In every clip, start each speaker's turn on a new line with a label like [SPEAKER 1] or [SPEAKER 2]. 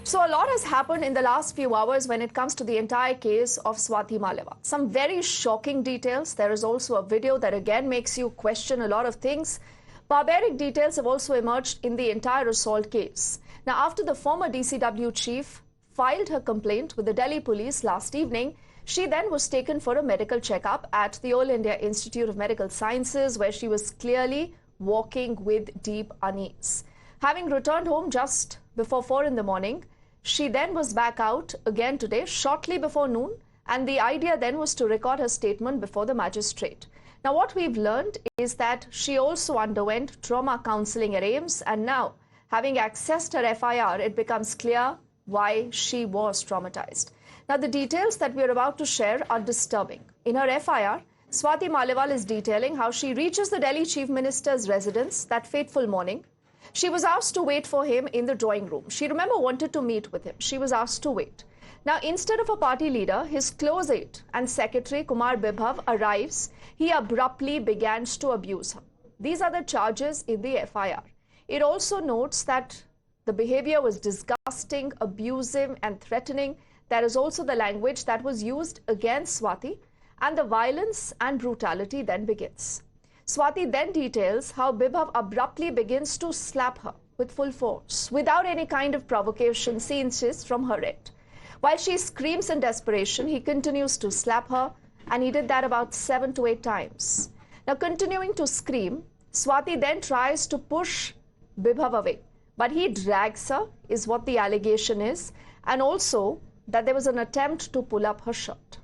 [SPEAKER 1] So a lot has happened in the last few hours when it comes to the entire case of Swati Maliwal. Some very shocking details. There is also a video that again makes you question a lot of things. Barbaric details have also emerged in the entire assault case. Now, after the former DCW chief filed her complaint with the Delhi police last evening, she then was taken for a medical checkup at the All India Institute of Medical Sciences, where she was clearly walking with deep unease. Having returned home just before 4 in the morning, she then was back out again today, shortly before noon, and the idea then was to record her statement before the magistrate. Now, what we've learned is that she also underwent trauma counseling at AIIMS, and now, having accessed her FIR, it becomes clear why she was traumatized. Now, the details that we are about to share are disturbing. In her FIR, Swati Maliwal is detailing how she reaches the Delhi Chief Minister's residence that fateful morning. She was asked to wait for him in the drawing room. She, remember, wanted to meet with him. She was asked to wait. Now, instead of a party leader, his close aide and secretary, Kumar Bibhav, arrives. He abruptly begins to abuse her. These are the charges in the FIR. It also notes that the behavior was disgusting, abusive, and threatening. There is also the language that was used against Swati, and the violence and brutality then begins. Swati then details how Bibhav abruptly begins to slap her with full force, without any kind of provocation, she insists, from her end. While she screams in desperation, he continues to slap her, and he did that about 7 to 8 times. Now, continuing to scream, Swati then tries to push Bibhav away, but he drags her, is what the allegation is, and also that there was an attempt to pull up her shirt.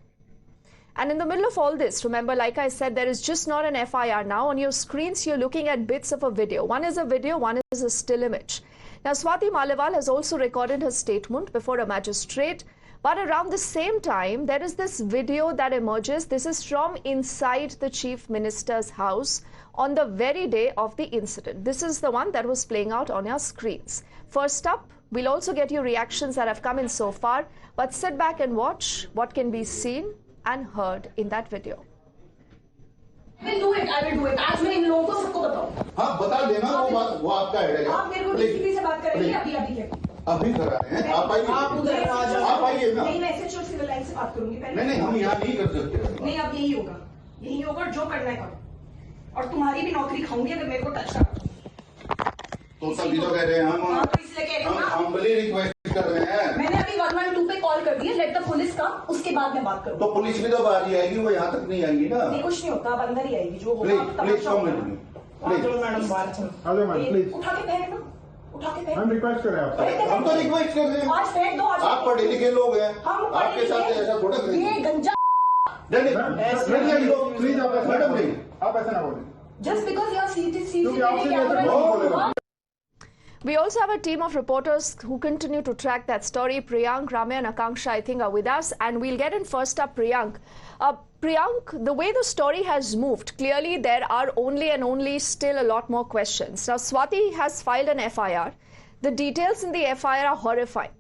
[SPEAKER 1] And in the middle of all this, remember, like I said, there is just not an FIR now. On your screens, you're looking at bits of a video. One is a video, one is a still image. Now, Swati Maliwal has also recorded her statement before a magistrate. But around the same time, there is this video that emerges. This is from inside the Chief Minister's house on the very day of the incident. This is the one that was playing out on your screens. First up, we'll also get your reactions that have come in so far. But sit back and watch what can be seen and heard in that video.
[SPEAKER 2] I will do it. आज मैं इन लोगों को सबको बताऊं.
[SPEAKER 3] हाँ बता देना वो आपका है.
[SPEAKER 2] आप मेरे को डीसीपी से बात करेंगे अभी है.
[SPEAKER 3] अभी करा रहे हैं. आप आइए.
[SPEAKER 2] आप उधर आ जाओ.
[SPEAKER 3] आप आइए ना.
[SPEAKER 2] नहीं मैं एसएचओ सिविल लाइन से बात करूंगी पहले.
[SPEAKER 3] नहीं हम यहाँ नहीं कर सकते.
[SPEAKER 2] नहीं अब यही होगा जो करना है करो. और तुम्हारी भी नौकरी खाऊंगी अगर मेरे को टच करो.
[SPEAKER 3] तो सभी तो कह रहे हैं
[SPEAKER 2] हम तो इसलिए कह रहे हैं
[SPEAKER 3] हम बड़ी रिक्वेस्ट कर रहे हैं.
[SPEAKER 2] मैंने अभी 112 पे कॉल कर दिया. लेट द पुलिस का, उसके बाद मैं बात करूँ.
[SPEAKER 3] तो पुलिस भी तो बाहर ही आएगी, वो यहाँ तक नहीं आएगी ना.
[SPEAKER 2] नहीं कुछ नहीं होता, अब अंदर ही आएगी. जो
[SPEAKER 3] होगा प्लीज कम मिनट.
[SPEAKER 2] चलो मैडम बाहर चलो.
[SPEAKER 4] हेलो मैडम प्लीज
[SPEAKER 2] उठा के पहने ना.
[SPEAKER 4] हम रिक्वेस्ट कर रहे हैं आपसे.
[SPEAKER 3] हम तो रिक्वेस्ट कर रहे हैं.
[SPEAKER 2] आज फेंक दो.
[SPEAKER 3] आप पढ़े लिखे लोग हैं, आपके साथ ऐसा थोड़ा करेंगे.
[SPEAKER 2] ये गंजा.
[SPEAKER 4] प्लीज आप मैडम नहीं, आप ऐसा ना बोलें.
[SPEAKER 2] Just because you are CCTV.
[SPEAKER 1] We also have a team of reporters who continue to track that story. Priyank, Ramya and Akanksha, I think, are with us. And we'll get in first up, Priyank. Priyank, the way the story has moved, clearly there are only still a lot more questions. Now, Swati has filed an FIR. The details in the FIR are horrifying.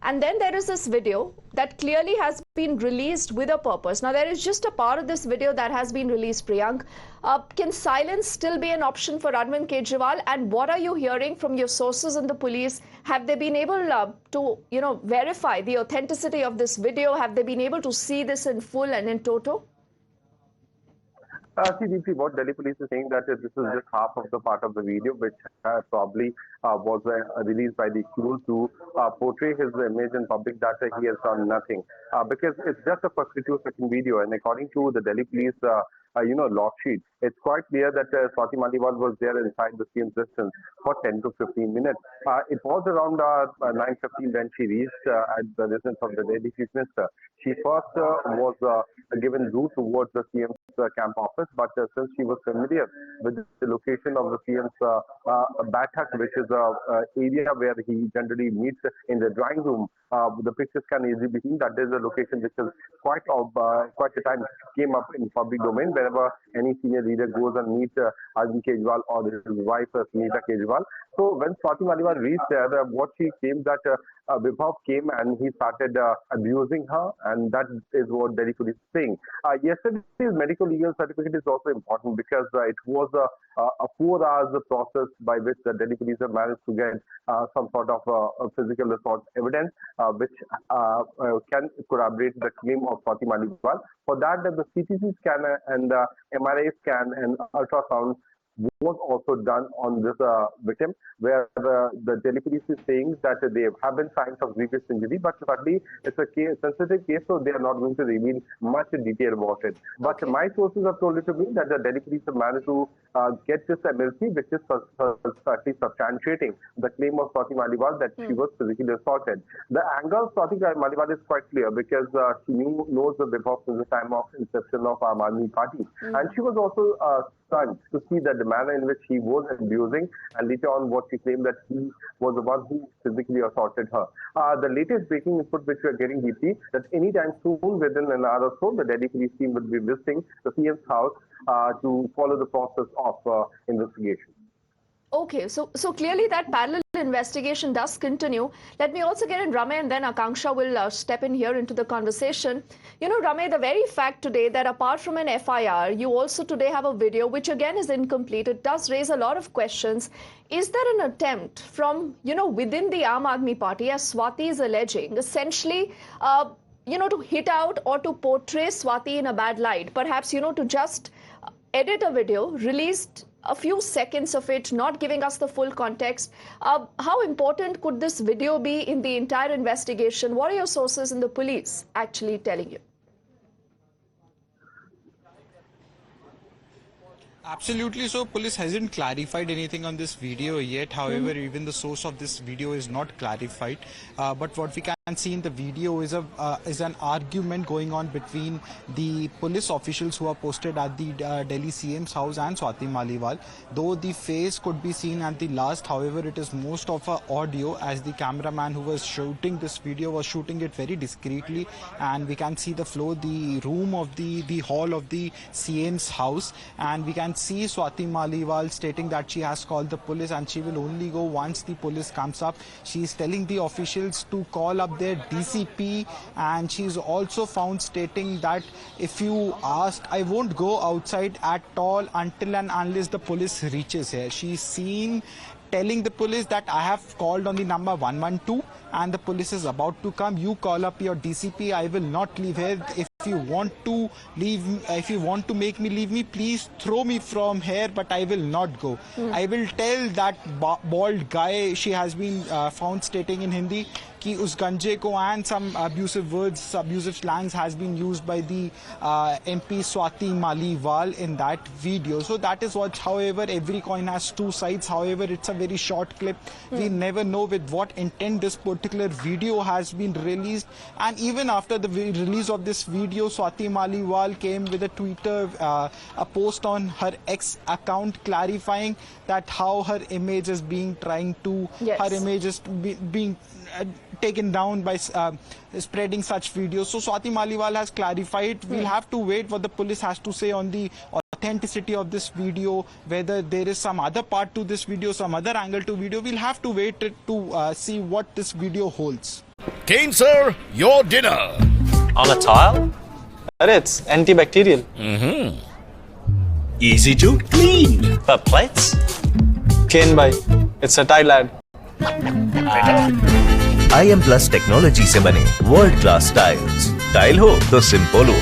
[SPEAKER 1] And then there is this video that clearly has been released with a purpose. Now, there is just a part of this video that has been released, Priyank. Can silence still be an option for Arvind Kejriwal? And what are you hearing from your sources in the police? Have they been able to, verify the authenticity of this video? Have they been able to see this in full and in toto?
[SPEAKER 5] See, what Delhi police is saying that this is just half of the part of the video, which probably was released by the accused to portray his image in public that he has done nothing. Because it's just a 52-second video, and according to the Delhi police, log sheet, it's quite clear that Swati Maliwal was there inside the CM's distance for 10 to 15 minutes. It was around 9:15 when she reached at the residence of the Delhi Chief Minister. She first was given route towards the CM's camp office, but since she was familiar with the location of the CM's Bathak, which is an area where he generally meets in the drawing room, the pictures can easily be seen that there is a location which is quite a time came up in public domain wherever any senior leader goes and meets Arvind Kejriwal or his wife Sunita Kejriwal. Maliwal. So when Swati Maliwal reached there, what she came that Vibhav came and he started abusing her, and that is what Delhi police is saying. Yesterday's medical legal certificate is also important because it was a 4 hours process by which the Delhi police have managed to get some sort of physical assault evidence, which can corroborate the claim of Swati Maliwal. For that, the CT scan and the MRI scan and ultrasound was also done on this victim, where the Delhi police is saying that there have been signs of grievous injury, but certainly it's a sensitive case, so they are not going to reveal much detail about it. But my sources have told it to me that the Delhi police have managed to get this MLC, which is certainly substantiating the claim of Swati Maliwal that she was physically assaulted. The angle of Swati Maliwal is quite clear because she knows the Vibhav since the time of inception of Aam Aadmi Party, and she was also stunned to see that the manner in which he was abusing, and later on what she claimed that he was the one who physically assaulted her. The latest breaking input which we are getting deeply that anytime soon, within an hour or so, the Delhi police team will be visiting the CM's house to follow the process of investigation.
[SPEAKER 1] Okay, so clearly that parallel investigation does continue. Let me also get in Ramey, and then Akanksha will step in here into the conversation. You know, Ramey, the very fact today that apart from an FIR, you also today have a video which again is incomplete. It does raise a lot of questions. Is there an attempt from, within the Aam Aadmi Party, as Swati is alleging, essentially, to hit out or to portray Swati in a bad light? Perhaps, to just edit a video, released a few seconds of it, not giving us the full context. How important could this video be in the entire investigation? What are your sources in the police actually telling you?
[SPEAKER 6] Absolutely. So police hasn't clarified anything on this video yet. However, even the source of this video is not clarified. But what we can see in the video is an argument going on between the police officials who are posted at the Delhi CM's house and Swati Maliwal. Though the face could be seen at the last, however, it is most of a audio, as the cameraman who was shooting this video was shooting it very discreetly, and we can see the floor, the room of the hall of the CM's house, and we can see Swati Maliwal stating that she has called the police and she will only go once the police comes up. She is telling the officials to call up their DCP, and she is also found stating that if you ask, I won't go outside at all until and unless the police reaches here. She is seen telling the police that I have called on the number 112 and the police is about to come. You call up your DCP. I will not leave here. If you want to leave, if you want to make me leave me, please throw me from here, but I will not go. I will tell that bald guy, she has been found stating in Hindi, कि उस गंजे को, and some abusive words, abusive slangs has been used by the MP Swati Maliwal in that video. So that is what, however, every coin has two sides. However, it's a very short clip. We never know with what intent this particular video has been released. And even after the release of this video, Swati Maliwal came with a Twitter, a post on her X account clarifying that how her image is being her image is being taken down by spreading such videos. So Swati Maliwal has clarified. We'll have to wait what the police has to say on the authenticity of this video, whether there is some other part to this video, some other angle to video. We'll have to wait to see what this video holds.
[SPEAKER 7] Kane sir, your dinner.
[SPEAKER 8] On a tile? It's antibacterial.
[SPEAKER 7] Easy to clean.
[SPEAKER 8] But plates? Kane bhai, it's a tile ad.
[SPEAKER 9] IM Plus technology से बने world class tiles, tile हो तो simple हो।